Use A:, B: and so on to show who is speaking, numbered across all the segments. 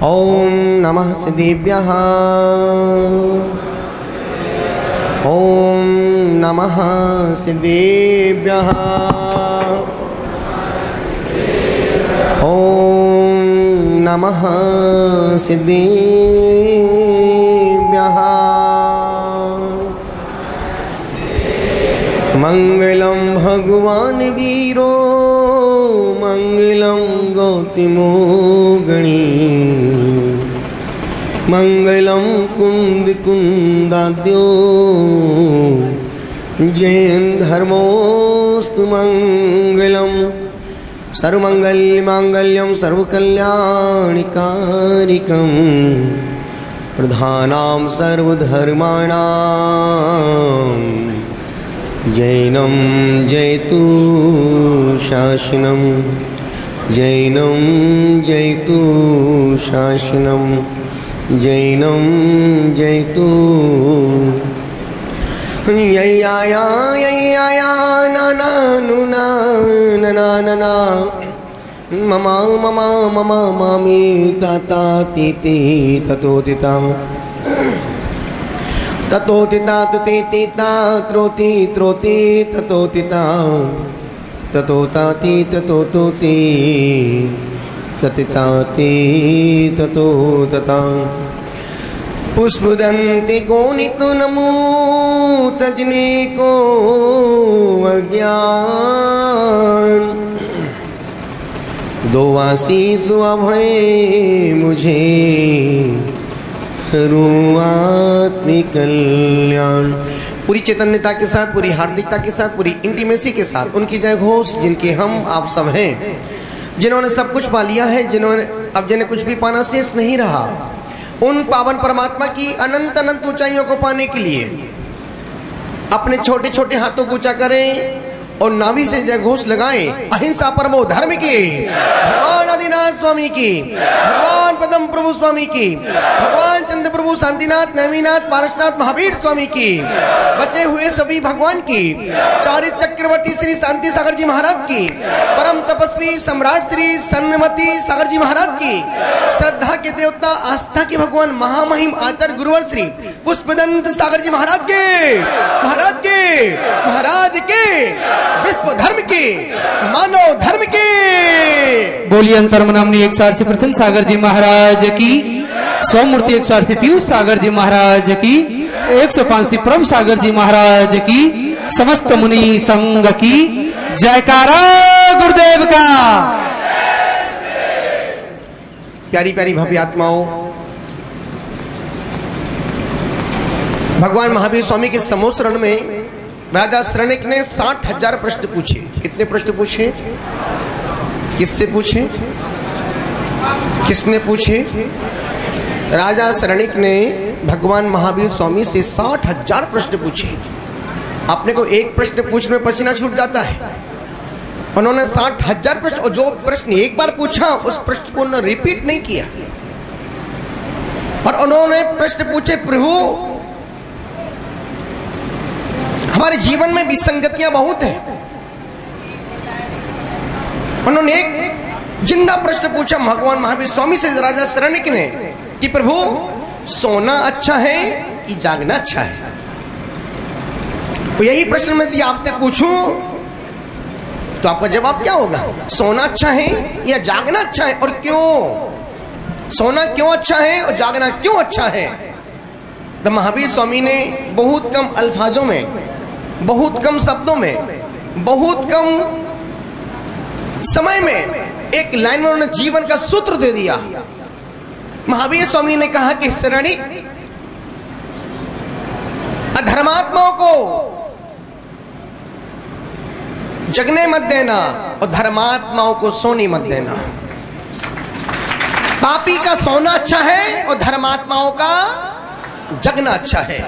A: ओम नमः सिद्धेभ्यः। ओम नमः सिद्धेभ्यः। ओम नमः सिद्धेभ्यः। मंगलम भगवान वीरो मंगलम गौतमो गणी मंगलम कुंद कुंदाद्यो जैन धर्मोस्तु मंगलम सर्वमंगल मांगल्यम सर्वकल्याणिकारिकम प्रधानां सर्वधर्माणां जैनम जयतु शासनम जैनम जयतु शासनम जैनम जयतु यय्याया नाना नुना नना नना ममा ममा ममा मामी ताता तीती ततोतिता ततोतिता तुते तीता त्रोति त्रोति ततोतिता ततोताति ततोतोति ततिताति ततोतता पुष्पदंति कोनितो नमो तजने को अज्ञान दो आशीष अभय मुझे सर्वात्मिक कल्याण। पूरी चैतन्यता के साथ, पूरी हार्दिकता के साथ, पूरी इंटीमेसी के साथ उनकी जय घोष, जिनके हम आप सब हैं, जिन्होंने सब कुछ पा लिया है, जिन्होंने अब जिन्हें कुछ भी पाना शेष नहीं रहा, उन पावन परमात्मा की अनंत अनंत ऊंचाइयों को पाने के लिए अपने छोटे छोटे हाथों को ऊंचा करें और नाभि से जय घोष लगाएं। अहिंसा परमो धर्म की, भगवान आदिनाथ स्वामी की, भगवान पदम प्रभु स्वामी की, भगवान चंद्र प्रभु शांतिनाथ नैमीनाथ पारसनाथ महावीर स्वामी की, बचे हुए सभी भगवान की, चारित्र चक्रवर्ती श्री शांति सागर जी महाराज की, परम तपस्वी सम्राट श्री सन्मति सागर जी महाराज की, श्रद्धा के देवता आस्था के भगवान महामहिम आचार्य गुरुवर श्री पुष्पदंत सागर जी महाराज के, महाराज के, महाराज के, विश्व धर्म के, मानव धर्म के।
B: बोलिए अंतरम नामनी 180% सागर जी महाराज की, स्वमूर्ति 180 पीयूष सागर जी महाराज की, 105 प्रभु सागर जी महाराज की, समस्त मुनि संघ की जयकारा गुरुदेव का।
A: प्यारी प्यारी भव्य आत्माओं, भगवान महावीर स्वामी के समोसरण में राजा शरणिक ने 60,000 प्रश्न पूछे। कितने प्रश्न पूछे? किससे पूछे? किसने पूछे? राजा शरणिक ने भगवान महावीर स्वामी से 60,000 प्रश्न पूछे। अपने को एक प्रश्न पूछने में पसीना छूट जाता है, उन्होंने 60,000 प्रश्न, और जो प्रश्न एक बार पूछा उस प्रश्न को उन्होंने रिपीट नहीं किया। और उन्होंने प्रश्न पूछे, प्रभु हमारे जीवन में विसंगतियां बहुत हैं। उन्होंने एक जिंदा प्रश्न पूछा भगवान महावीर स्वामी से राजा शरणिक ने कि प्रभु सोना अच्छा है कि जागना अच्छा है? तो यही प्रश्न मैं आपसे पूछूं तो आपका जवाब क्या होगा? सोना अच्छा है या जागना अच्छा है, और क्यों? सोना क्यों अच्छा है और जागना क्यों अच्छा है? तो महावीर स्वामी ने बहुत कम अल्फाजों में, बहुत कम शब्दों में, बहुत कम समय में एक लाइन में उन्होंने जीवन का सूत्र दे दिया। महावीर स्वामी ने कहा कि शरणिक, अधर्मात्माओं को जगने मत देना और धर्मात्माओं को सोने मत देना। पापी का सोना अच्छा है और धर्मात्माओं का जगना अच्छा है।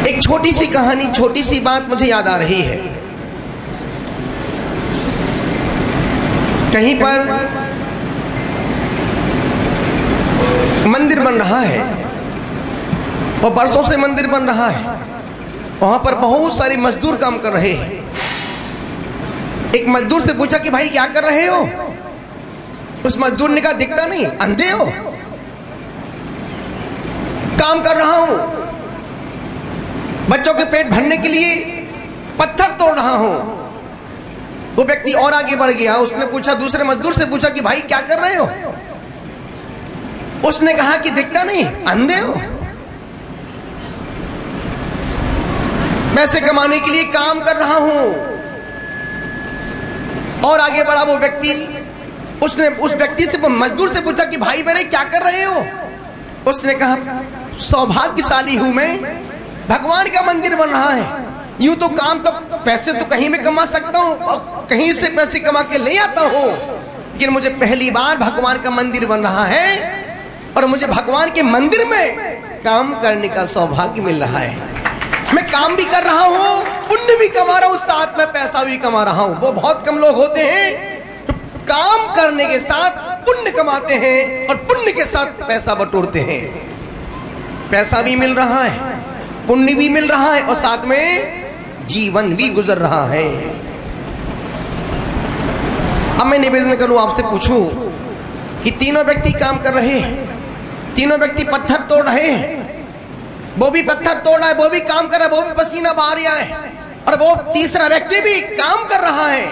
A: एक छोटी सी कहानी, छोटी सी बात मुझे याद आ रही है। कहीं पर मंदिर बन रहा है और बरसों से मंदिर बन रहा है, वहां पर बहुत सारे मजदूर काम कर रहे हैं। एक मजदूर से पूछा कि भाई क्या कर रहे हो? उस मजदूर ने कहा दिखता नहीं, अंधे हो? काम कर रहा हूं, बच्चों के पेट भरने के लिए पत्थर तोड़ रहा हूं। वो व्यक्ति और आगे बढ़ गया, उसने पूछा, दूसरे मजदूर से पूछा कि भाई क्या कर रहे हो? उसने कहा कि दिखता नहीं, अंधे हो? पैसे कमाने के लिए काम कर रहा हूं। और आगे बढ़ा वो व्यक्ति, उसने उस व्यक्ति से, मजदूर से पूछा कि भाई मेरे क्या कर रहे हो? उसने कहा सौभाग्यशाली हूं मैं, भगवान का मंदिर बन रहा है। यूं तो काम तो पैसे तो कहीं में कमा सकता हूं और कहीं से पैसे कमा के ले आता हूं, लेकिन मुझे पहली बार भगवान का मंदिर बन रहा है और मुझे भगवान के मंदिर में काम करने का सौभाग्य मिल रहा है। मैं काम भी कर रहा हूं, पुण्य भी कमा रहा हूं, साथ में पैसा भी कमा रहा हूं। वो बहुत कम लोग होते हैं जो काम करने के साथ पुण्य कमाते हैं और पुण्य के साथ पैसा बटोरते हैं। पैसा भी मिल रहा है, पुण्य भी मिल रहा है और साथ में जीवन भी गुजर रहा है। अब मैं निवेदन करूं, आपसे पूछूं कि तीनों व्यक्ति काम कर रहे हैं, तीनों व्यक्ति पत्थर तोड़ रहे हैं। वो भी पत्थर तोड़ रहा है, वो भी काम कर रहा है, वो भी पसीना बहा रहा है, और वो तीसरा व्यक्ति भी काम कर रहा है।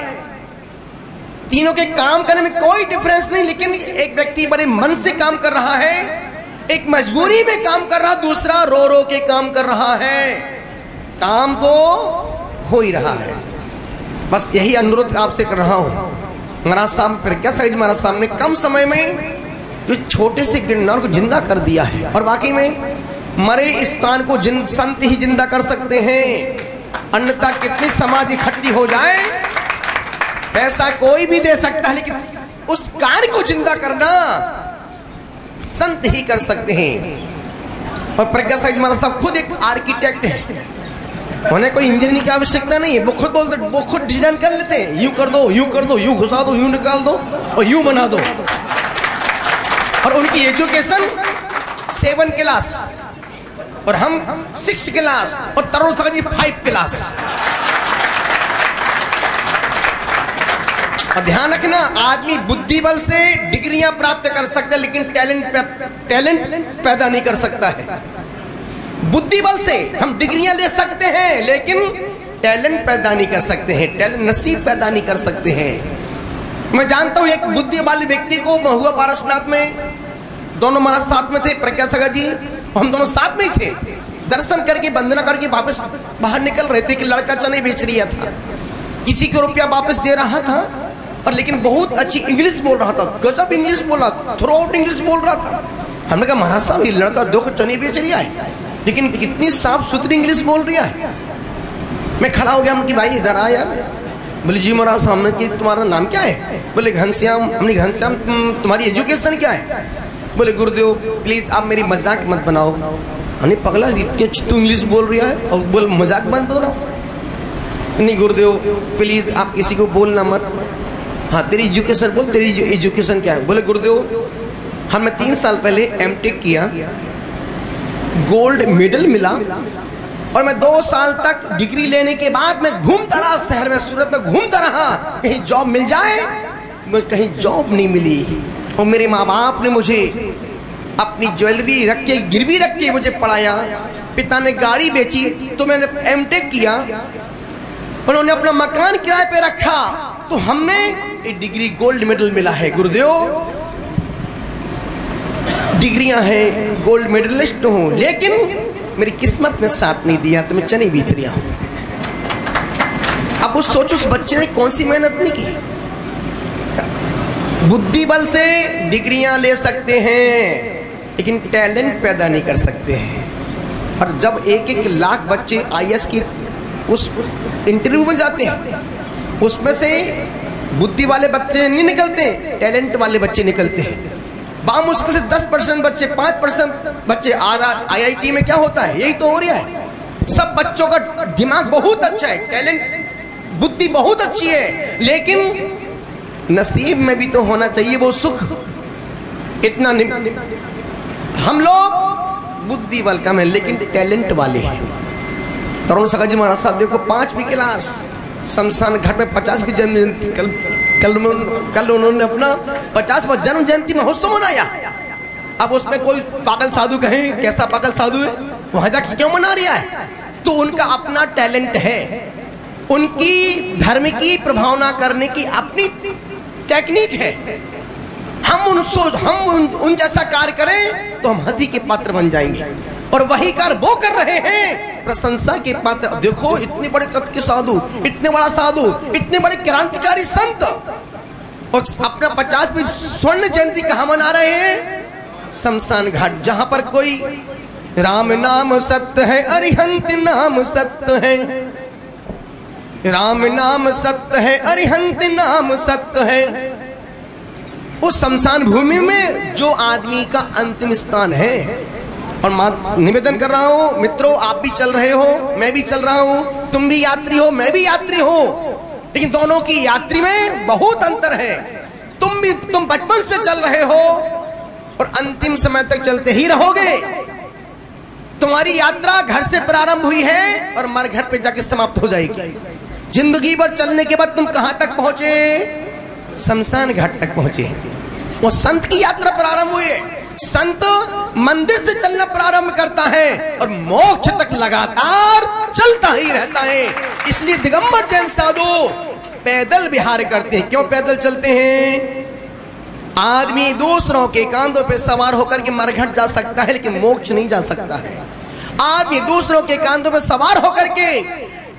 A: तीनों के काम करने में कोई डिफरेंस नहीं, लेकिन एक व्यक्ति बड़े मन से काम कर रहा है, एक मजबूरी में काम कर रहा, दूसरा रो रो के काम कर रहा है। काम तो हो ही रहा है। बस यही अनुरोध आपसे कर रहा हूं। महाराज साहब, प्रज्ञा साहिब महाराज साहब ने कम समय में जो छोटे से गिरनार को जिंदा कर दिया है, और बाकी में मरे स्थान को संत ही जिंदा कर सकते हैं, अन्यथा कितनी समाज इकट्ठी हो जाए, पैसा कोई भी दे सकता है, लेकिन उस कार्य को जिंदा करना संत ही कर सकते हैं। और प्रज्ञा साहिब महाराज साहब खुद एक आर्किटेक्ट है, उन्हें कोई इंजीनियरिंग की आवश्यकता नहीं है। वो खुद बोलते, वो खुद डिजाइन कर लेते हैं, यूं कर दो, यूं कर दो, यूं घुसा दो, यूं निकाल दो और यूं बना दो। और उनकी एजुकेशन 7 क्लास और हम 6 क्लास और तरुण सागर जी 5 क्लास। और ध्यान रखना, आदमी बुद्धि बल से डिग्रियां प्राप्त कर सकता है, लेकिन टैलेंट पैदा नहीं कर सकता है। बुद्धि बल से हम डिग्रियां ले सकते हैं, लेकिन टैलेंट पैदा नहीं कर सकते हैं, टैलेंट नसीब पैदा नहीं कर सकते हैं। मैं जानता हूं एक बुद्धि वाले व्यक्ति को, महुआ पारसनाथ में दोनों महाराज साथ में थे, प्रज्ञा सागर जी, हम दोनों साथ में ही थे। दर्शन करके वंदना करके वापस बाहर निकल रहे थे कि लड़का चने बेच रहा था, किसी को रुपया वापस दे रहा था, और लेकिन बहुत अच्छी इंग्लिश बोल रहा था, गजब इंग्लिश बोला, थ्रू आउट इंग्लिश बोल रहा था। हमने कहा महाराज साहब, ये लड़का 2 चने बेच रहा है, लेकिन कितनी साफ सुथरी इंग्लिश बोल रहा है। मैं खड़ा हो गया, हम कि भाई इधर आ यार। बोले जी महाराज सामने कि तुम्हारा नाम क्या है? बोले घनश्याम। हमने घनश्याम, तुम्हारी एजुकेशन क्या है? बोले गुरुदेव प्लीज आप मेरी मजाक मत बनाओ। हमने पगला, तू इंग्लिश बोल रहा है और बोल मजाक बंद करो। नहीं गुरुदेव प्लीज आप किसी को बोलना मत। हाँ तेरी एजुकेशन बोल, तेरी एजुकेशन क्या है? बोले गुरुदेव हमने 3 साल पहले एमटेक किया, गोल्ड मेडल मिला, और मैं 2 साल तक डिग्री लेने के बाद मैं घूमता रहा शहर में, सूरत में घूमता रहा, कहीं जॉब मिल जाए। कहीं जॉब नहीं मिली, और मेरे माँ बाप ने मुझे अपनी ज्वेलरी रख के, गिरवी रख के मुझे पढ़ाया। पिता ने गाड़ी बेची तो मैंने एमटेक किया, उन्होंने अपना मकान किराए पे रखा, तो हमने एक डिग्री गोल्ड मेडल मिला है। गुरुदेव डिग्रियां हैं, गोल्ड मेडलिस्ट हूं, लेकिन मेरी किस्मत ने साथ नहीं दिया, तो मैं चने बेच रहा हूं। अब उस सोचो, उस बच्चे ने कौन सी मेहनत नहीं की। बुद्धि बल से डिग्रियां ले सकते हैं, लेकिन टैलेंट पैदा नहीं कर सकते हैं। और जब 1-1 लाख बच्चे IAS की उस इंटरव्यू में जाते हैं, उसमें से बुद्धि वाले बच्चे नहीं निकलते, टैलेंट वाले बच्चे निकलते हैं। बामुश्किल से 10% बच्चे, 5% बच्चे। IIT में क्या होता है, यही तो हो रहा है। सब बच्चों का दिमाग बहुत अच्छा है, टैलेंट, बुद्धि बहुत अच्छी है, लेकिन नसीब में भी तो होना चाहिए वो सुख। इतना हम लोग बुद्धि वाल कम है लेकिन टैलेंट वाले हैं। तरुण सागर जी महाराज साहब देखो 5वीं क्लास, शमशान घाट में 50वीं जन्म जयंती, कल उन्होंने अपना 50वां जन्म जयंती महोत्सव मनाया। अब उसमें कोई पागल साधु कहे कैसा पागल साधु है, वहां जाके क्यों मना रहा है? तो उनका अपना टैलेंट है, उनकी धर्म की प्रभावना करने की अपनी टेक्निक है। हम उन जैसा कार्य करें तो हम हंसी के पात्र बन जाएंगे, और वही कार्य वो कर रहे हैं प्रशंसा के पात्र। देखो इतने बड़े कद के साधु, इतने बड़ा साधु, इतने बड़े क्रांतिकारी संत, और अपना 50वीं स्वर्ण जयंती कहाँ मना रहे हैं? शमशान घाट, जहां पर कोई राम नाम सत्य है, अरिहंत नाम सत्य है, राम नाम सत्य है, अरिहंत नाम सत्य है। उस शमशान भूमि में जो आदमी का अंतिम स्थान है, और निवेदन कर रहा हूं मित्रों, आप भी चल रहे हो, मैं भी चल रहा हूं, तुम भी यात्री हो, मैं भी यात्री हूं, लेकिन दोनों की यात्री में बहुत अंतर है। तुम बचपन से चल रहे हो और अंतिम समय तक चलते ही रहोगे। तुम्हारी यात्रा घर से प्रारंभ हुई है और मरघट पे जाके समाप्त हो जाएगी। जिंदगी भर चलने के बाद तुम कहां तक पहुंचे? शमशान घाट तक पहुंचे। वो संत की यात्रा प्रारंभ हुई है। संत मंदिर से चलना प्रारंभ करता है और मोक्ष तक लगातार चलता ही रहता है। इसलिए दिगंबर जैन साधु पैदल विहार करते हैं। क्यों पैदल चलते हैं? आदमी दूसरों के कांधों पे सवार होकर के मरघट जा सकता है लेकिन मोक्ष नहीं जा सकता है। आदमी दूसरों के कांधों पे सवार होकर के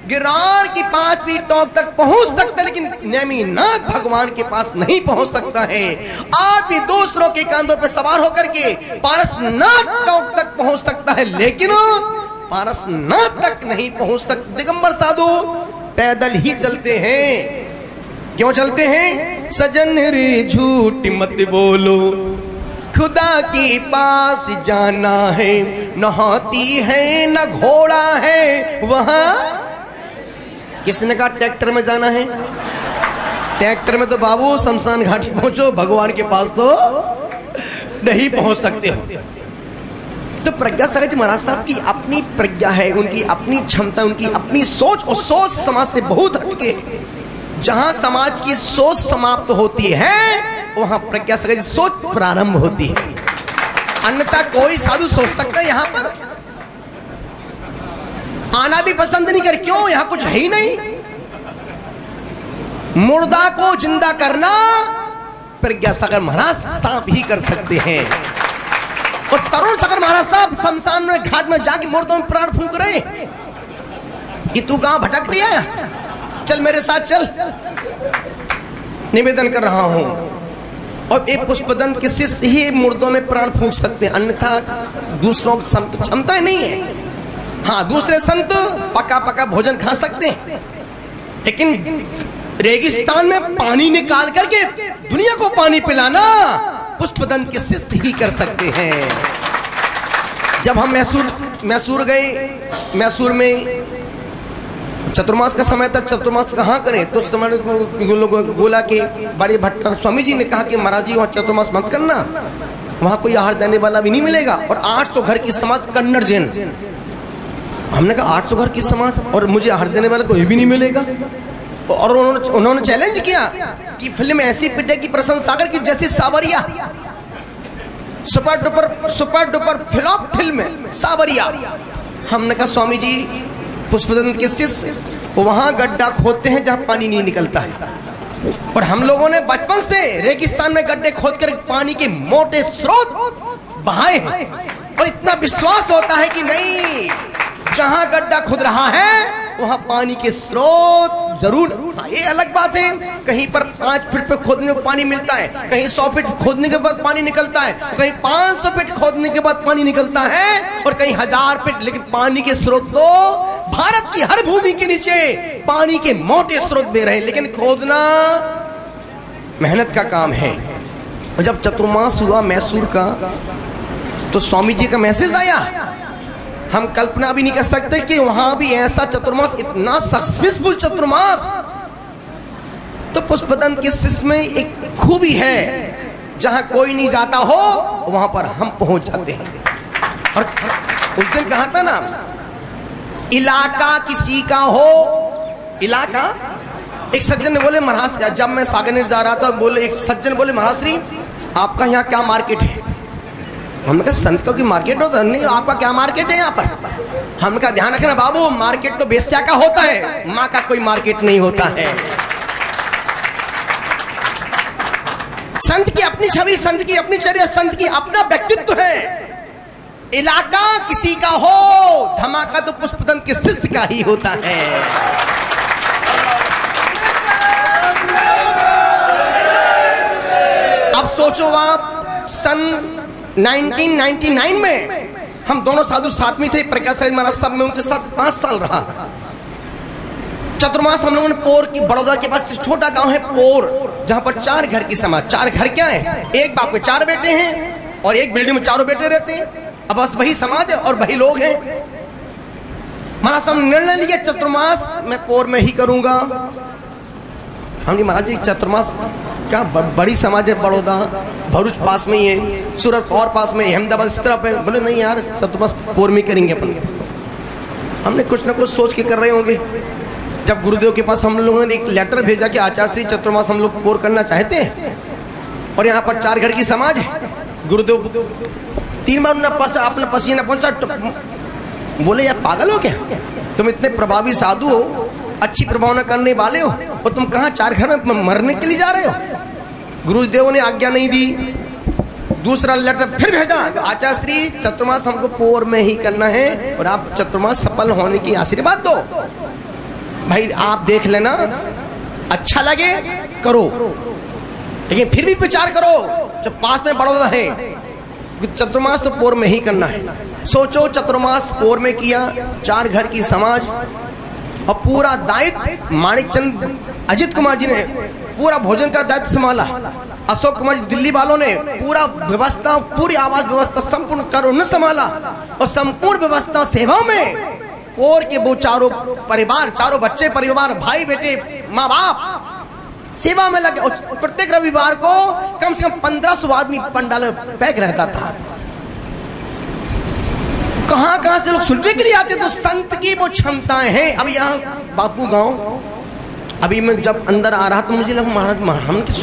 A: गिरनार की 5वीं टॉप तक पहुंच सकता है लेकिन नेमिनाथ भगवान के पास नहीं पहुंच सकता है। आदमी दूसरों के कांधों पे सवार होकर के पारसनाथ टॉप तक पहुंच सकता है लेकिन पारसनाथ तक नहीं पहुंच सकता। दिगंबर साधु पैदल ही चलते हैं। क्यों चलते हैं? सजन रे झूठ मत बोलो, खुदा के पास जाना है, न हाथी है न घोड़ा है वहां। किसने कहा ट्रैक्टर में जाना है? ट्रैक्टर में तो बाबू शमशान घाट पहुंचो, भगवान के पास तो नहीं पहुंच सकते हो। तो प्रज्ञा सागर जी महाराज साहब की अपनी प्रज्ञा है, उनकी अपनी क्षमता, उनकी अपनी सोच, और सोच समाज से बहुत हटके। जहां समाज की सोच समाप्त होती है वहां प्रज्ञा सागर जी सोच प्रारंभ होती है। अन्यथा कोई साधु सोच सकता है यहां पर आना भी पसंद नहीं कर। क्यों? यहां कुछ है ही नहीं। मुर्दा को जिंदा करना प्रज्ञा सागर महाराज साहब ही कर सकते हैं। और तरुण सागर महाराज साहब शमशान में घाट में जाके मुर्दों में प्राण फूंक रहे कि तू कहां भटक रही है, चल मेरे साथ चल। निवेदन कर रहा हूं, और एक पुष्पदंत के शिष्य ही मुर्दों में प्राण फूंक सकते हैं, अन्यथा दूसरों की क्षमता नहीं है। हाँ, दूसरे संत पका पका भोजन खा सकते हैं लेकिन रेगिस्तान में पानी निकाल करके दुनिया को पानी पिलाना पुष्पदंत के शिष्य ही कर सकते हैं। जब हम मैसूर गए, मैसूर में चतुर्मास का समय था। चतुर्मास कहाँ करें? तो उस समय लोगों को बोला कि बड़े भट्टर स्वामी जी ने कहा कि महाराज जी वहाँ चतुर्मास मत करना, वहाँ कोई आहार देने वाला भी नहीं मिलेगा, और 800 घर की समाज कन्नड़ जैन। हमने कहा 800 घर की समाज और मुझे आहार देने वाला कोई भी नहीं मिलेगा। और उन्होंने चैलेंज किया कि फिल्म ऐसी पिटेगी प्रशांत सागर की जैसी सावरिया, सुपर डुपर फ्लॉप फिल्म सावरिया। हमने कहा स्वामी जी पुष्पदंत के शिष्य वहां गड्ढा खोदते हैं जहां पानी नहीं निकलता है, और हम लोगों ने बचपन से रेगिस्तान में गड्ढे खोद कर पानी के मोटे स्रोत बहाए हैं, और इतना विश्वास होता है कि नहीं, जहां गड्ढा खुद रहा है वहां पानी के स्रोत जरूर। हाँ, ये अलग बात है, कहीं पर 5 फीट पे खोदने पर पानी मिलता है, कहीं 100 फीट खोदने के बाद पानी निकलता है, कहीं 500 फीट खोदने के बाद पानी निकलता है, और कहीं 1000 फीट। लेकिन पानी के स्रोत तो भारत की हर भूमि के नीचे पानी के मोटे स्रोत बह रहे हैं, लेकिन खोदना मेहनत का काम है। और जब चतुर्मास हुआ मैसूर का, तो स्वामी जी का मैसेज आया। हम कल्पना भी नहीं कर सकते कि वहां भी ऐसा चतुर्मास, इतना सक्सेसफुल चतुर्मास। तो पुष्पदंत के शिष्य में एक खूबी है, जहां कोई नहीं जाता हो वहां पर हम पहुंच जाते हैं। और उस दिन कहा था ना, इलाका किसी का हो, इलाका। एक सज्जन ने बोले महाराज, जब मैं सागरनीर जा रहा था, बोले एक सज्जन बोले महाराज श्री आपका यहाँ क्या मार्केट है? हमने कहा संतों की मार्केट होता नहीं, आपका क्या मार्केट है यहाँ पर? हमने कहा ध्यान रखना बाबू, मार्केट तो बेस्या का होता है, माँ का कोई मार्केट नहीं होता है। संत की अपनी छवि, संत की अपनी चर्या, संत की अपना व्यक्तित्व है। इलाका किसी का हो, धमाका तो पुष्पदंत के शिष्य का ही होता है। अब सोचो आप, सन 1999 में हम दोनों साधु साथ में थे, प्रकाश महाराज सब में उनके साथ 5 साल रहा। चतुर्मास हम लोगों ने पोर की, बड़ौदा के पास छोटा गांव है पोर, जहां पर 4 घर की समाज। 4 घर क्या है? एक बाप के 4 बेटे हैं और एक बिल्डिंग में 4 बेटे रहते हैं। अब बस वही समाज है और वही लोग हैं। महाराज हम निर्णय लिया चतुर्मास मैं पोर में ही करूंगा। हमने महाराज जी चतुर्मास क्या बड़ी समाज है, बड़ौदा भरूच पास में ही है, सूरत और पास में, अहमदाबाद इस तरफ है। बोले नहीं यार चतुर्मास पोर में करेंगे अपन। हमने कुछ ना कुछ सोच के कर रहे होंगे। जब गुरुदेव के पास हम लोगों ने एक लेटर भेजा कि आचार्य श्री चतुर्मास हम लोग पोर करना चाहते हैं और यहाँ पर 4 घर की समाज है। गुरुदेव 3 बार अपना पसीना पहुंचा। बोले यार पागल हो क्या, तुम इतने प्रभावी साधु हो, अच्छी प्रभावना करने वाले हो, और तुम कहाँ 4 घर में मरने के लिए जा रहे हो? गुरुदेव ने आज्ञा नहीं दी। दूसरा लेटर फिर भेजा, आचार्य श्री चतुर्मास हमको पोर में ही करना है और आप चतुर्मास सफल होने की आशीर्वाद दो। भाई आप देख लेना, अच्छा लगे करो, लेकिन फिर भी विचार करो, जब पास में बड़ौदा है। चतुर्मास तो पोर में ही करना है। सोचो चतुर्मास पोर में किया, 4 घर की समाज और पूरा दायित्व माणिकचंद अजित कुमार जी ने पूरा भोजन का दायित्व संभाला। अशोक कुमार जी दिल्ली वालों ने पूरा व्यवस्था, पूरी आवास व्यवस्था संपूर्ण कर उन्होंने संभाला और संपूर्ण व्यवस्था सेवा में पोर के वो 4 परिवार, 4 बच्चे परिवार, भाई बेटे, माँ बाप सेवा में लगे। और प्रत्येक रविवार को कम से कम 1500 आदमी पंडाल में पैक रहता था। कहां से लोग सुनने के लिए आते। तो संत की वो क्षमताएं हैं। अब यहाँ बापू गांव, अभी मैं जब अंदर आ रहा तो मुझे लगा महाराज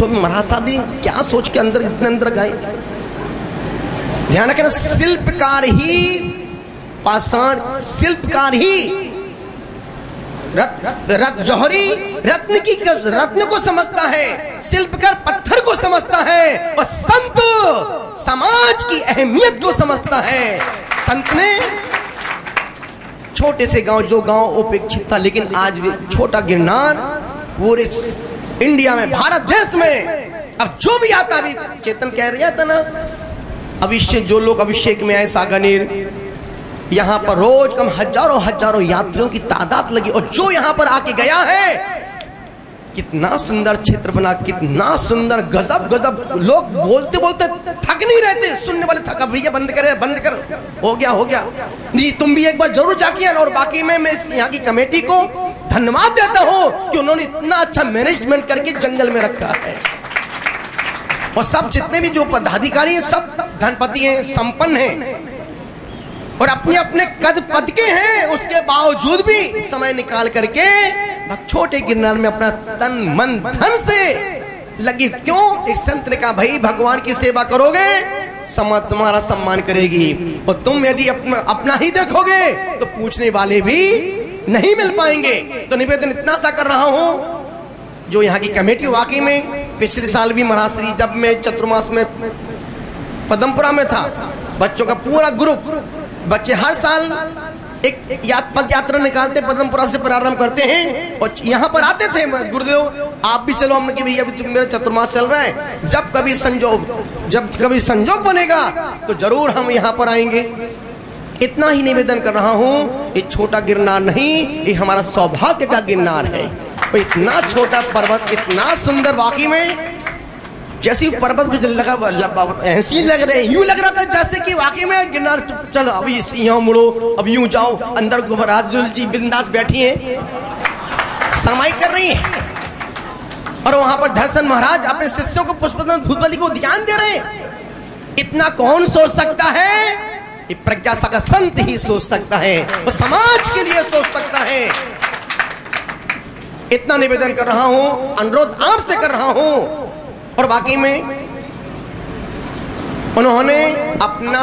A: हम महाराज साहब क्या सोच के अंदर इतने अंदर गए। ध्यान रखना, शिल्पकार ही पाषाण, शिल्पकार ही जौहरी रत्न को समझता है, शिल्पकार पत्थर को समझता है और संत समाज की अहमियत को समझता है। संत ने छोटे से गांव, जो गांव उपेक्षित था, लेकिन आज भी छोटा गिरनार पूरे इंडिया में, भारत देश में अब जो भी आता, अभी चेतन कह रहा था ना, अभिषेक, जो लोग अभिषेक में आए सागरनीर, यहाँ पर रोज कम हजारों यात्रियों की तादाद लगी। और जो यहाँ पर आके गया है, कितना सुंदर क्षेत्र बना, कितना सुंदर, गजब लोग बोलते बोलते थक नहीं रहते। सुनने वाले थका, भैया बंद कर, हो गया जी, तुम भी एक बार जरूर जाके। और बाकी में मैं यहाँ की कमेटी को धन्यवाद देता हूँ कि उन्होंने इतना अच्छा मैनेजमेंट करके जंगल में रखा है। और सब जितने भी जो पदाधिकारी हैं सब धनपति हैं, संपन्न हैं और अपने अपने कद पद के हैं। उसके बावजूद भी समय निकाल करके छोटे गिरनार में अपना तन मन धन से लगी। क्यों? एक संत ने कहा भाई भगवान की सेवा करोगे, समाज तुम्हारा सम्मान करेगी, और तुम यदि अपना ही देखोगे तो पूछने वाले भी नहीं मिल पाएंगे। तो निवेदन इतना सा कर रहा हूं, जो यहाँ की कमेटी वाकई में पिछले साल भी महाराज श्री, जब मैं चतुर्मास में पदमपुरा में था, बच्चों का पूरा ग्रुप, बच्चे हर साल एक पद यात्रा निकालते, पदमपुरा से प्रारंभ करते हैं और यहाँ पर आते थे। गुरुदेव आप भी चलो, हमने कि भैया अभी मेरा चतुर्मास चल रहा है, जब कभी संजोग बनेगा तो जरूर हम यहाँ पर आएंगे। इतना ही निवेदन कर रहा हूँ, ये छोटा गिरनार नहीं, ये हमारा सौभाग्य का गिरनार है। इतना छोटा पर्वत, इतना सुंदर, वाकई में जैसे पर्वत भी लगा ऐसी लग रहे, यूं लग रहा था जैसे कि वाकई में गिरनार। चलो अभी यहाँ मुड़ो, अब यूं जाओ अंदर। राजुल जी बिंदास बैठी हैं, समाई कर रही हैं, और वहां पर दर्शन महाराज अपने शिष्यों को पुष्पदंत भूतबली को ध्यान दे रहे हैं। इतना कौन सोच सकता है ये प्रज्ञा सागर संत ही सोच सकता है, वो समाज के लिए सोच सकता है। इतना निवेदन कर रहा हूं, अनुरोध आपसे कर रहा हूं। और बाकी में उन्होंने अपना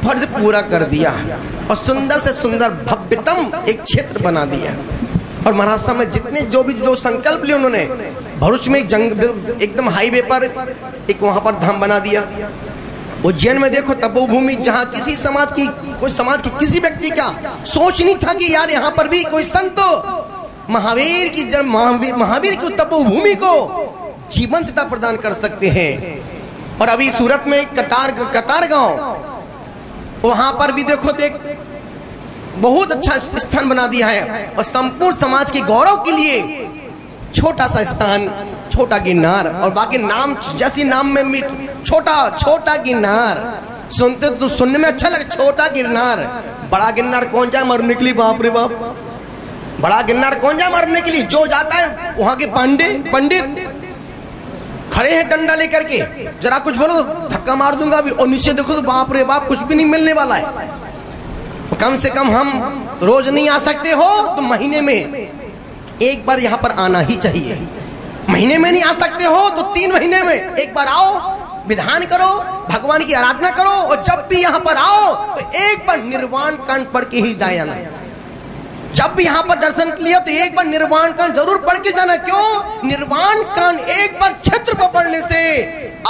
A: फर्ज पूरा कर दिया और सुंदर से सुंदर भव्यतम एक क्षेत्र बना दिया। और महाराष्ट्र में जितने जो संकल्प लिए उन्होंने, भरूच में एकदम हाईवे पर एक वहां पर धाम बना दिया। उज्जैन में देखो तपोभूमि, जहां किसी समाज की किसी व्यक्ति का सोच नहीं था कि यार यहाँ पर भी कोई संत महावीर की तपोभूमि को जीवंतता प्रदान कर सकते हैं। और अभी सूरत में कतार गांव, वहां पर भी देखो बहुत अच्छा स्थान बना दिया है। और संपूर्ण समाज के गौरव के लिए छोटा सा स्थान, छोटा गिरनार। और बाकी नाम जैसी नाम में छोटा गिरनार सुनते तो सुनने में अच्छा लगे, छोटा गिरनार। बड़ा गिरनार कौन जाए मरने के लिए, बाप रे बाप, बड़ा गिरनार कौन जाए मरने के लिए। जो जाता है वहां के पंडित खड़े हैं डंडा लेकर के, जरा कुछ बोलो तो धक्का मार दूंगा अभी। और नीचे देखो तो बाप रे बाप, कुछ भी नहीं मिलने वाला है। कम से कम हम रोज नहीं आ सकते हो तो महीने में एक बार यहाँ पर आना ही चाहिए। महीने में नहीं आ सकते हो तो 3 महीने में एक बार आओ, विधान करो, भगवान की आराधना करो। और जब भी यहाँ पर आओ तो एक बार निर्वाण कांड पढ़ के ही जाए आना। जब भी यहाँ पर दर्शन के लिए तो एक बार निर्वाण कांड जरूर पढ़ के जाना। क्यों? निर्वाण कांड एक बार क्षेत्र पर पढ़ने से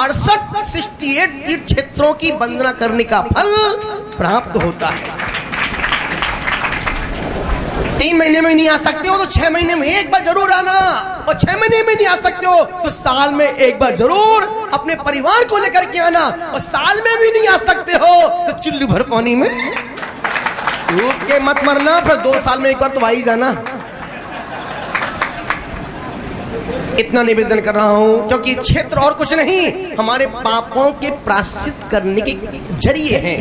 A: 68 तीर्थ क्षेत्रों की वंदना करने का फल प्राप्त होता है। 3 महीने में नहीं आ सकते हो तो 6 महीने में एक बार जरूर आना। और 6 महीने में नहीं आ सकते हो तो साल में एक बार जरूर अपने परिवार को लेकर के आना। और साल में भी नहीं आ सकते हो तो चुल्लू भर पानी में डूब के मत मरना, फिर 2 साल में एक बार तो आ ही जाना। इतना निवेदन कर रहा हूं क्योंकि क्षेत्र और कुछ नहीं, हमारे पापों के प्रायश्चित करने के जरिए हैं।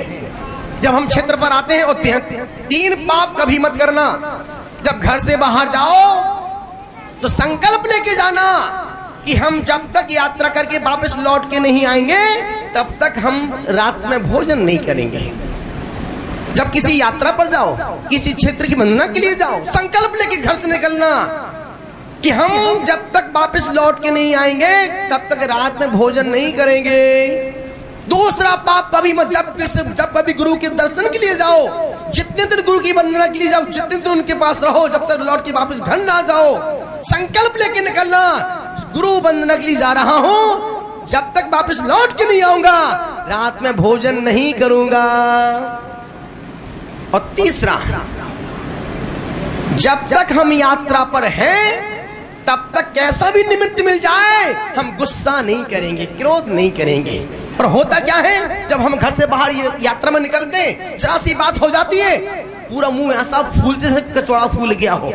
A: जब हम क्षेत्र पर आते हैं और 3 पाप कभी मत करना। जब घर से बाहर जाओ तो संकल्प लेके जाना कि हम जब तक यात्रा करके वापस लौट के नहीं आएंगे तब तक हम रात में भोजन नहीं करेंगे। जब किसी यात्रा पर जाओ, किसी क्षेत्र की वंदना के लिए जाओ, संकल्प लेके घर से निकलना कि हम जब तक वापस लौट के नहीं आएंगे तब तक रात में भोजन नहीं करेंगे। दूसरा पाप कभी मत, जब कभी गुरु के दर्शन के लिए जाओ, जितने दिन गुरु की वंदना के लिए जाओ, जितने दिन उनके पास रहो, जब तक लौट के वापस घर ना जाओ, संकल्प लेके निकलना गुरु वंदना के लिए जा रहा हूं, जब तक वापस लौट के नहीं आऊंगा रात में भोजन नहीं करूंगा। और तीसरा, जब तक हम यात्रा पर हैं तब तक कैसा भी निमित्त मिल जाए हम गुस्सा नहीं करेंगे, क्रोध नहीं करेंगे। और होता क्या है, जब हम घर से बाहर यात्रा में निकलते हैं, जरा सी बात हो जाती है, पूरा मुंह ऐसा फूल जैसे कचौड़ा फूल गया हो।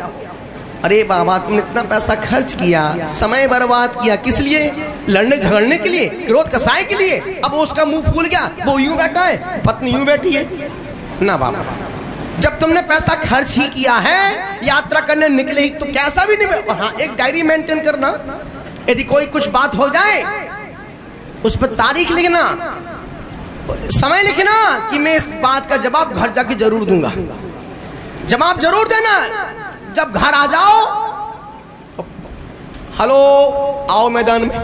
A: अरे बाबा, तुमने इतना पैसा खर्च किया, समय बर्बाद किया, किस लिए? लड़ने झगड़ने के लिए, क्रोध कसाई के लिए। अब उसका मुंह फूल गया, वो यूं बैठा है, पत्नी यूं बैठी है ना। बाबा, जब तुमने पैसा खर्च ही किया है, यात्रा करने निकले ही, तो कैसा भी नहीं। हाँ, एक डायरी मेंटेन करना, यदि कोई कुछ बात हो जाए उस पर तारीख लिखना, समय लिखना कि मैं इस बात का जवाब घर जाके जरूर दूंगा। जवाब जरूर देना। जब घर आ जाओ, हेलो, आओ मैदान में,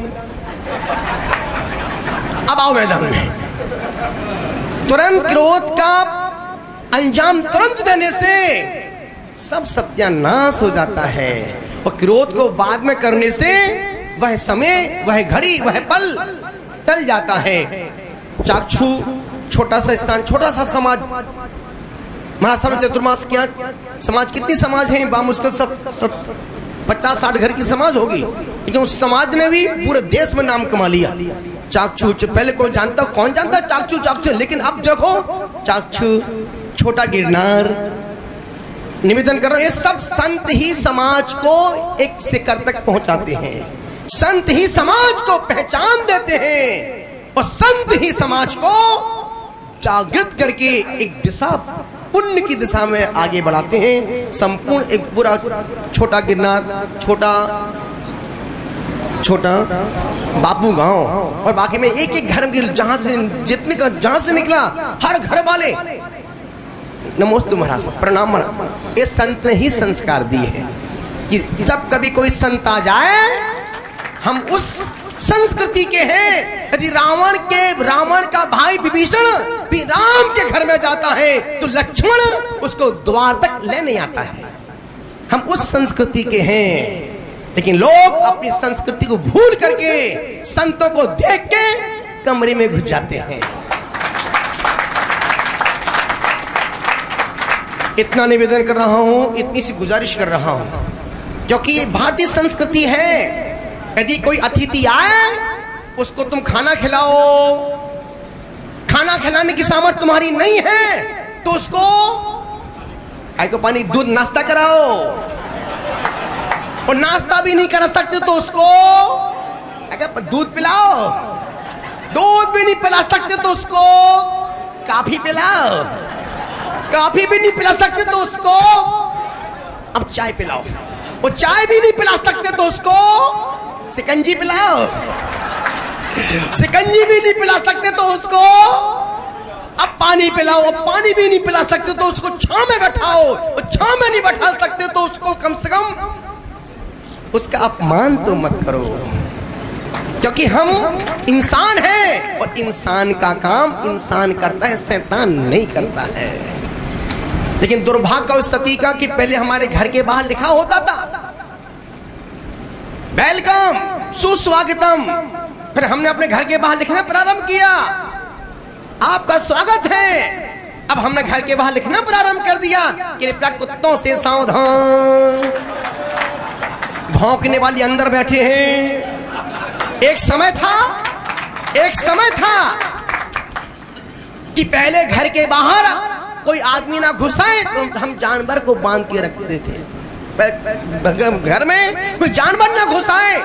A: अब आओ मैदान में। तुरंत क्रोध का अंजाम तुरंत देने से सब सत्यानाश हो जाता है। और क्रोध को बाद में करने से वह समय, वह घड़ी, वह पल टल जाता है। चाक्षु छोटा सा स्थान, छोटा सा समाज। महाराष्ट्र में चतुर्मास किया समाज, कितनी समाज है? बामुश्किल 50-60 घर की समाज होगी, लेकिन उस समाज ने भी पूरे देश में नाम कमा लिया। चाक्षु, पहले कौन जानता, कौन जानता चाक्षु चाक्षु, लेकिन अब देखो चाक्षु, छोटा गिरनार। निवेदन कर रहा हूं, ये सब संत ही समाज को एक शिखर तक पहुंचाते हैं। संत ही समाज को पहचान देते हैं और संत ही समाज को जागृत करके एक दिशा, पुण्य की दिशा में आगे बढ़ाते हैं। संपूर्ण एक पूरा छोटा गिरनार, छोटा छोटा बापू गांव, और बाकी में एक एक घर में जहां से निकला हर घर वाले नमोस्तु महाराज, प्रणाम महाराज। ये संत ने ही संस्कार दिए हैं कि जब कभी कोई संत आ जाए, हम उस संस्कृति के हैं। यदि रावण का भाई विभीषण भी राम के घर में जाता है तो लक्ष्मण उसको द्वार तक ले नहीं आता है। हम उस संस्कृति के हैं, लेकिन लोग अपनी संस्कृति को भूल करके संतों को देख के कमरे में घुस जाते हैं। इतना निवेदन कर रहा हूं, इतनी सी गुजारिश कर रहा हूं, क्योंकि ये भारतीय संस्कृति है। यदि कोई अतिथि आए उसको तुम खाना खिलाओ, खाना खिलाने की सामर्थ्य तुम्हारी नहीं है तो उसको आई को पानी दूध नाश्ता कराओ, और नाश्ता भी नहीं करा सकते तो उसको दूध पिलाओ, दूध भी नहीं पिला सकते तो उसको काफी पिलाओ, काफी भी नहीं पिला सकते तो उसको अब चाय पिलाओ, और चाय भी नहीं पिला सकते तो उसको शिकंजी पिलाओ, शिकंजी भी नहीं पिला सकते तो उसको अब पानी पिलाओ, अब पानी भी नहीं पिला सकते तो उसको छांव में बैठाओ, और छांव में नहीं बैठा सकते तो उसको कम से कम उसका अपमान तो मत करो, क्योंकि हम इंसान हैं और इंसान का काम इंसान करता है, शैतान नहीं करता है। लेकिन दुर्भाग्य उस सती का कि पहले हमारे घर के बाहर लिखा होता था वेलकम, सुस्वागतम, फिर हमने अपने घर के बाहर लिखना प्रारंभ किया आपका स्वागत है। अब हमने घर के बाहर लिखना प्रारंभ कर दिया कृपया कुत्तों से सावधान, भौंकने वाली अंदर बैठे हैं। एक समय था कि पहले घर के बाहर कोई आदमी ना घुसाए तो हम जानवर को बांध के रखते थे, घर में कोई जानवर ना घुसाए,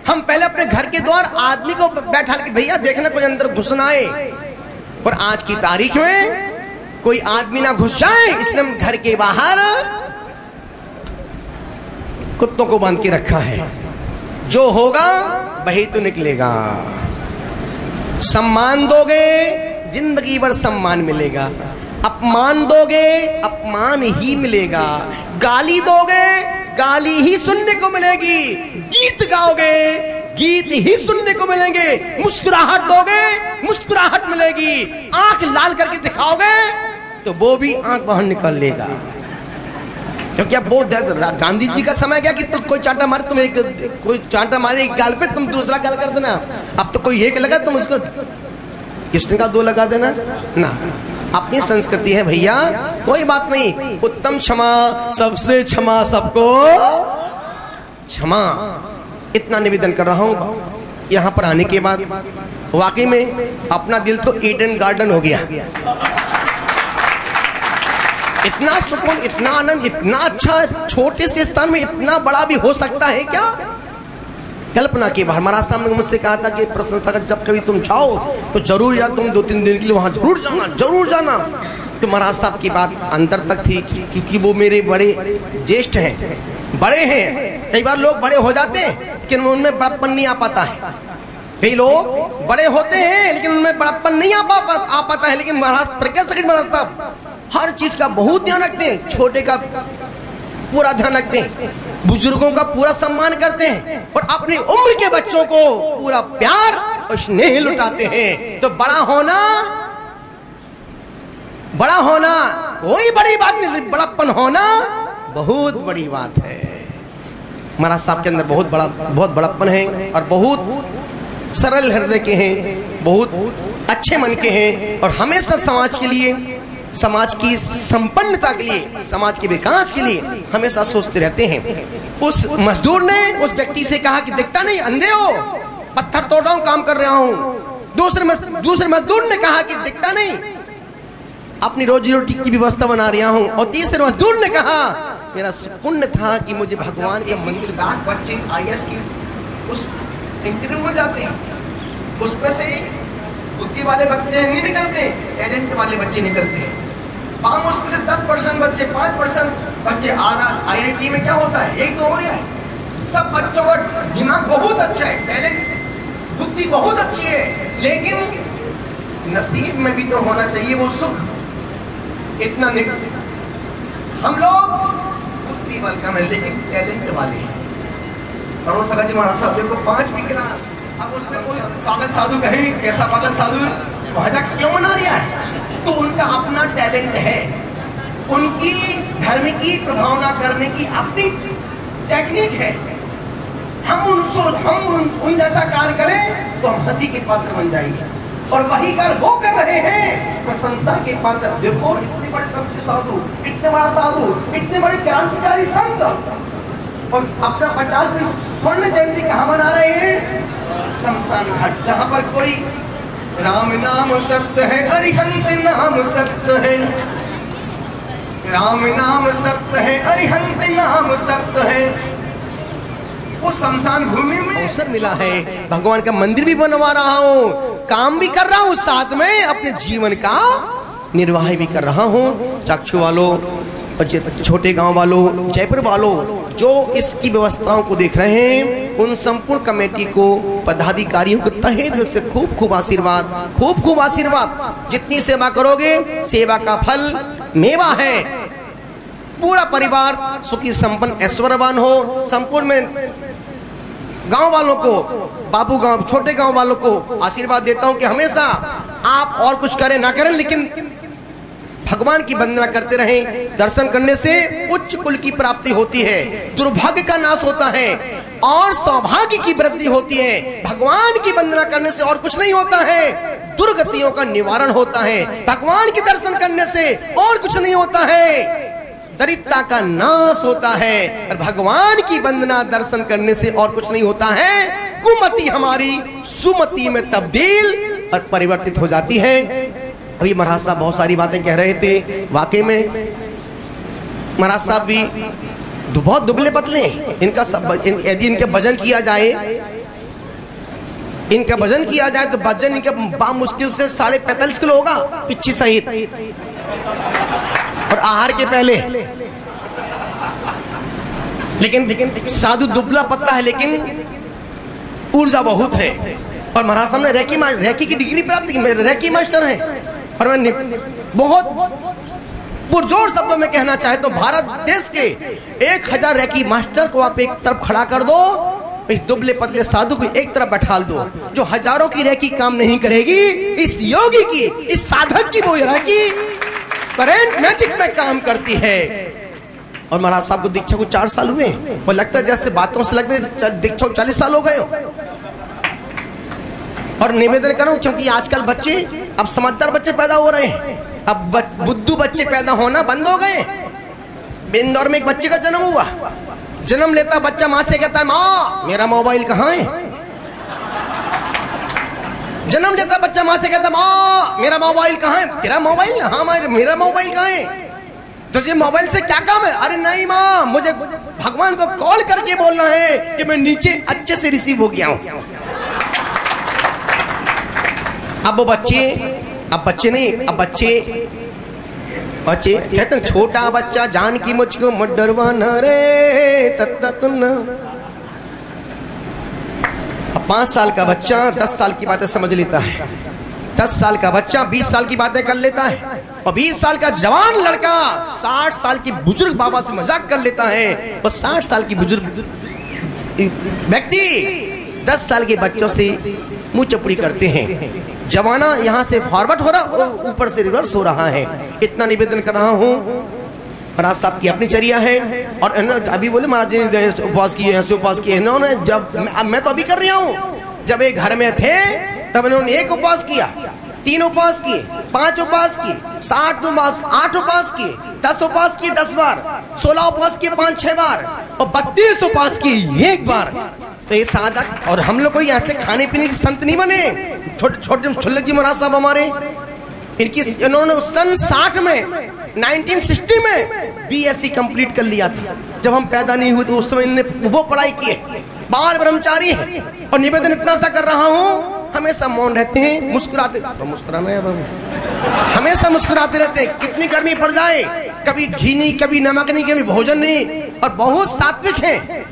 A: हम पहले अपने घर के द्वार आदमी को बैठा के भैया देखना कोई अंदर घुस ना आए। और आज की तारीख में कोई आदमी ना घुस जाए, इसलिए हम घर के बाहर कुत्तों को बांध के रखा है। जो होगा वही तो निकलेगा। सम्मान दोगे जिंदगी भर सम्मान मिलेगा, अपमान दोगे अपमान ही मिलेगा, गाली दोगे गाली ही सुनने को मिलेगी, गीत गाओगे गीत ही सुनने को मिलेंगे, मुस्कुराहट दोगे मुस्कुराहट मिलेगी, आंख लाल करके दिखाओगे तो वो भी आंख बाहर निकाल लेगा। क्योंकि अब वो गांधी जी का समय गया कि तुम कोई चांटा मारे, तुम कोई चांटा मारे एक गाल पे तुम दूसरा गाल कर देना। अब तो कोई एक लगा तुम उसको किसने का दो लगा देना ना। अपनी संस्कृति है भैया, कोई बात नहीं, उत्तम क्षमा सबसे क्षमा सबको क्षमा। इतना निवेदन कर रहा हूं। यहाँ पर आने के बाद वाकई में अपना दिल तो ईडन गार्डन हो गया। इतना सुकून, इतना आनंद, इतना अच्छा, छोटे से स्थान में इतना बड़ा भी हो सकता है क्या? कल्पना के बाहर। महाराज साहब ने मुझसे कहा था कि प्रशंसा जब कभी तुम जाओ तो जरूर या तुम 2-3 दिन के लिए वहां जरूर जाना। तो महाराज साहब की बात अंदर तक थी, क्योंकि वो मेरे बड़े ज्येष्ठ हैं, बड़े हैं। कई बार लोग बड़े हो जाते हैं लेकिन उनमें बड़प्पन नहीं आ पाता है। कई लोग बड़े होते हैं लेकिन उनमें बड़प्पन नहीं आ पाता है। लेकिन महाराज प्रज्ञा सखी महाराज साहब हर चीज का बहुत ध्यान रखते हैं, छोटे का पूरा ध्यान रखते हैं, बुजुर्गों का पूरा सम्मान करते हैं और अपनी उम्र के बच्चों को पूरा प्यार और स्नेह लुटाते हैं। तो बड़ा होना कोई बड़ी बात नहीं, बड़प्पन होना बहुत बड़ी बात है। महाराज साहब के अंदर बहुत बड़प्पन है और बहुत सरल हृदय के हैं, बहुत अच्छे मन के हैं और हमेशा समाज के लिए, समाज की संपन्नता के लिए, समाज के विकास के लिए हमेशा सोचते रहते हैं। उस मजदूर ने उस व्यक्ति से कहा कि दिखता नहीं, अंधे हो, पत्थर तोड़ रहा हूं, काम कर रहा हूं। दूसरे मजदूर ने कहा कि दिखता नहीं, अपनी रोजी रोटी की व्यवस्था बना रहा हूं। और तीसरे मजदूर ने कहा मेरा पुण्य था कि मुझे भगवान के मंदिर। लाख बच्चे IAS की उस इंटरव्यू में जाते हैं, उसमें से बुद्धि वाले बच्चे नहीं निकलते, टैलेंट वाले बच्चे निकलते हैं। बहुत मुश्किल से 10% बच्चे, 5% बच्चे IIT में क्या होता है, यही तो हो रहा है। सब बच्चों का दिमाग बहुत अच्छा है, टैलेंट, बुद्धि बहुत अच्छी है, लेकिन नसीब में भी तो होना चाहिए वो सुख। इतना नहीं, हम लोग बुद्धि वाले कम है लेकिन टैलेंट वाले हैं। और वो सगा जी महाराज साहब देखो 5वीं क्लास, अब उसमें कोई पागल साधु कहे कैसा पागल साधु वहां जाकर क्यों मना रहा है? तो उनका अपना टैलेंट है, उनकी धर्म की प्रभावना करने की अपनी टेक्निक है। हम उन जैसा कार्य करें तो हम हंसी के पात्र बन जाएंगे, और वही कार्य वो कर रहे हैं प्रशंसा के पात्र। देखो इतने बड़े तत्व साधु, इतने बड़ा साधु, इतने बड़े क्रांतिकारी संत, और अपना 50वीं स्वर्ण जयंती कहाँ मना रहे हैं? शमशान घाट, जहां पर कोई राम नाम सत्य है, अरिहंत नाम सत्य है, राम नाम सत्य है, अरिहंत नाम सत्य है। वो शमशान भूमि में अवसर मिला है, भगवान का मंदिर भी बनवा रहा हूँ, काम भी कर रहा हूँ, साथ में अपने जीवन का निर्वाह भी कर रहा हूँ। चाक्षु वालों, छोटे गांव वालों, जयपुर वालों, जो इसकी व्यवस्थाओं को देख रहे हैं, उन संपूर्ण कमेटी को, पदाधिकारियों को तहे दिल से खूब खूब आशीर्वाद, खूब खूब आशीर्वाद। जितनी सेवा करोगे सेवा का फल मेवा है। पूरा परिवार सुखी संपन्न ऐश्वर्यवान हो। संपूर्ण में गांव वालों को, बाबू गांव, छोटे गांव वालों को आशीर्वाद देता हूं कि हमेशा आप और कुछ करें ना करें, लेकिन भगवान की वंदना करते रहें। दर्शन करने से उच्च कुल की प्राप्ति होती है, दुर्भाग्य का नाश होता है और सौभाग्य की वृद्धि होती है। भगवान की वंदना करने से और कुछ नहीं होता है, दुर्गतियों का निवारण होता है। भगवान के दर्शन करने से और कुछ नहीं होता है, दरिद्रता का नाश होता है। और भगवान की वंदना दर्शन करने से और कुछ नहीं होता है, कुमति हमारी सुमति में तब्दील और परिवर्तित हो जाती है। अभी महाराज साहब बहुत सारी बातें कह रहे थे, वाकई में महाराज साहब भी बहुत दुबले पतले, इनका यदि इनका वजन किया जाए, इनका वजन किया जाए तो वजन इनका मुश्किल से 45.5 किलो होगा, पिच्ची सहित और आहार के पहले। लेकिन साधु दुबला पत्ता है लेकिन ऊर्जा बहुत है। और महाराज साहब ने रेकी की डिग्री प्राप्त की, मेरे रेकी मास्टर हैं। और मैं बहुत पुरजोर शब्दों में कहना चाहे तो भारत देश के 1000 रेकी मास्टर को आप एक तरफ खड़ा कर दो, इस दुबले पतले साधु को एक तरफ बैठा दो, जो हजारों की रेकी काम नहीं करेगी, इस योगी की, इस साधक की वो रेकी करेंट मैजिक में काम करती है। और महाराज साहब को दीक्षा को 4 साल हुए, और लगता है जैसे बातों से लगता है दीक्षा को 40 साल हो गए। और निवेदन करूं, क्योंकि आजकल बच्चे, अब समझदार बच्चे पैदा हो रहे हैं, अब बुद्धू बच्चे पैदा होना बंद हो गए। इंदौर में एक बच्चे का जन्म हुआ, जन्म लेता बच्चा माँ से कहता है, माँ मेरा मोबाइल कहाँ है? जन्म लेता बच्चा माँ से कहता, माँ मेरा मोबाइल कहाँ है? तेरा मोबाइल? हाँ मेरा मोबाइल कहाँ है? तुझे मोबाइल से क्या काम है? अरे नहीं माँ, मुझे भगवान को कॉल करके बोलना है कि मैं नीचे अच्छे से रिसीव हो गया हूं। अब बच्चे कहते हैं, छोटा बच्चा जान की मुझको मत डरवाना रे तत्तन। 5 साल का बच्चा 10 साल की बातें समझ लेता है, 10 साल का बच्चा 20 साल की बातें कर लेता है, और 20 साल का जवान लड़का 60 साल की बुजुर्ग बाबा से मजाक कर लेता है, और 60 साल की बुजुर्ग व्यक्ति 10 साल के बच्चों से मुंह चपड़ी करते हैं। जमाना यहाँ से फॉरवर्ड हो रहा और ऊपर से रिवर्स हो रहा है। इतना निवेदन कर रहा हूँ, महाराज साहब की अपनी चर्या है। और अभी बोले महाराज जी ने उपवास किए, ऐसे उपवास किए इन्होंने, जब मैं तो अभी कर रहा हूँ, जब एक घर में थे तब इन्होंने 1 उपवास किया, 3 उपवास किए, 5 उपवास किए, 8 उपवास किए, 10 उपवास किए 10 बार, 16 उपवास किए 5-6 बार, और 32 उपवास किए 1 बार। तो ये साधक, और हम लोग कोई ऐसे खाने पीने के संत नहीं बने। छोटे छुल्लक जी महाराज साहब हमारे, इन्होंने सन 60 में 1960 में BSc कंप्लीट कर लिया था। जब हम पैदा नहीं हुए तो उस समय इन्होंने वो पढ़ाई की है, बाल ब्रह्मचारी है। और निवेदन इतना सा कर रहा हूँ, हमेशा मौन रहते हैं, मुस्कुराते, तो मुस्कुराना है हमेशा मुस्कुराते रहते हैं। कितनी गर्मी पड़ जाए, कभी घी नहीं, कभी नमक नहीं, कभी भोजन नहीं, और बहुत सात्विक है।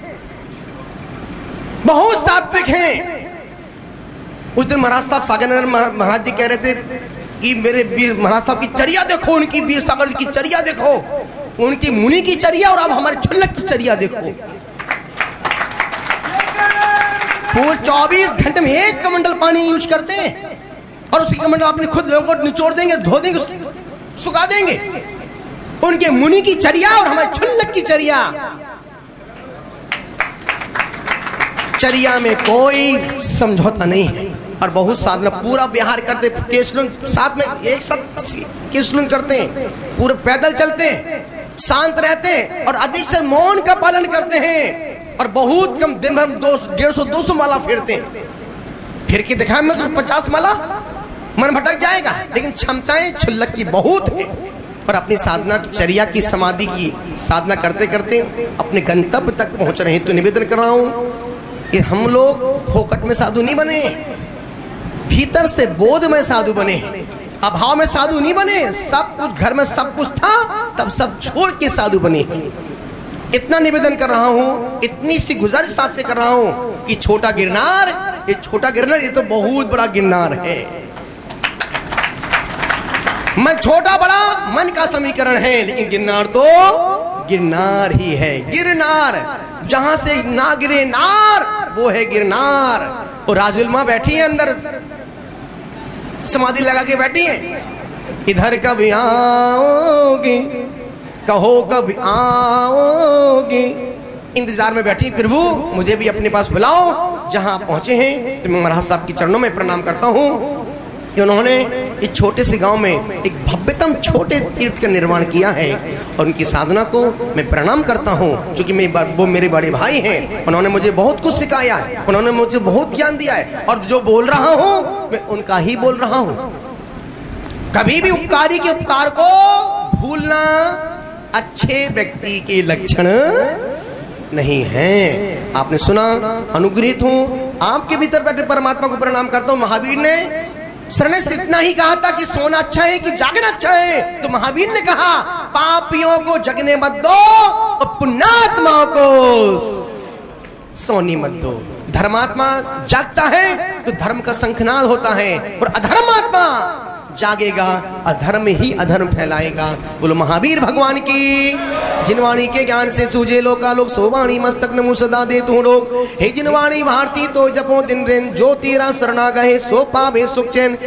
A: बहुत सात्विक हैं। उस दिन महाराज साहब सागर महाराज जी कह रहे थे कि मेरे वीर महाराज साहब की चर्या देखो, उनकी वीर सागर की चर्या देखो, उनकी मुनि की चर्या, और अब हमारे छुल्लक की चर्या देखो। पूरे 24 घंटे में एक कमंडल पानी यूज करते हैं, और उसी कमंडल अपने खुद निचोड़ देंगे, धो देंगे, सुखा देंगे। उनके मुनि की चर्या और हमारे छुल्लक की चर्या, चर्या में कोई समझौता नहीं है। और बहुत साधना पूरा विहार करते, केशलन साथ में एक साथ केशलन करते हैं, पूरे पैदल चलते हैं, शांत रहते हैं, और अधिक से मौन का पालन करते हैं, और बहुत कम दिन भर 150-200 माला फेरते हैं। फिर के दिखाए में तो 50 माला मन भटक जाएगा, लेकिन क्षमताएं छुल्लक की बहुत है। और अपनी साधना चर्या की, समाधि की साधना करते करते अपने गंतव्य तक पहुंच रहे हैं। तो निवेदन कर रहा हूं कि हम लोग फोकट में साधु नहीं बने, भीतर से बोध में साधु बने, अभाव में साधु नहीं बने। सब कुछ घर में सब कुछ था, तब सब छोड़ के साधु बने। इतना निवेदन कर रहा हूं, इतनी सी गुजारिश आपसे कर रहा हूं कि छोटा गिरनार, ये छोटा गिरनार, ये तो बहुत बड़ा गिरनार है। मन छोटा बड़ा मन का समीकरण है, लेकिन गिरनार तो गिरनार ही है। गिरनार जहां से ना गिरे नार, वो है गिरनार। और राजुलमा बैठी है अंदर, समाधि लगा के बैठी है। इधर कब आओगी, कहो कब आओगी, इंतजार में बैठी। प्रभु मुझे भी अपने पास बुलाओ। जहां आप पहुंचे हैं, तो मैं महाराज साहब के चरणों में प्रणाम करता हूं कि उन्होंने इस छोटे से गांव में एक भव्यतम छोटे तीर्थ का निर्माण किया है, और उनकी साधना को मैं प्रणाम करता हूं। क्योंकि वो मेरे बड़े भाई हैं, उन्होंने मुझे बहुत कुछ सिखाया है, उन्होंने मुझे बहुत ज्ञान दिया है, और जो बोल रहा हूं मैं उनका ही बोल रहा हूं। कभी भी उपकारी के उपकार को भूलना अच्छे व्यक्ति के लक्षण नहीं है। आपने सुना, अनुग्रहित हूं, आपके भीतर बैठे परमात्मा को प्रणाम करता हूं। महावीर ने शरण से इतना ही कहा था कि सोना अच्छा है कि जागना अच्छा है, तो महावीर ने कहा पापियों को जगने मत दो और पुण्यात्माओं को सोने मत दो। धर्मात्मा जागता है तो धर्म का शंखनाद होता है, और अधर्मात्मा जागेगा, अधर्म ही अधर्म फैलाएगा। बोलो महावीर भगवान की। जिनवाणी के ज्ञान से सूझे लोकालोक, सोवाणी मस्तक नमु सदा दे तू लोग। हे जिनवाणी भारती तो जपो दिन रेन, जो तेरा शरणा गहे सो पावे सुख चैन।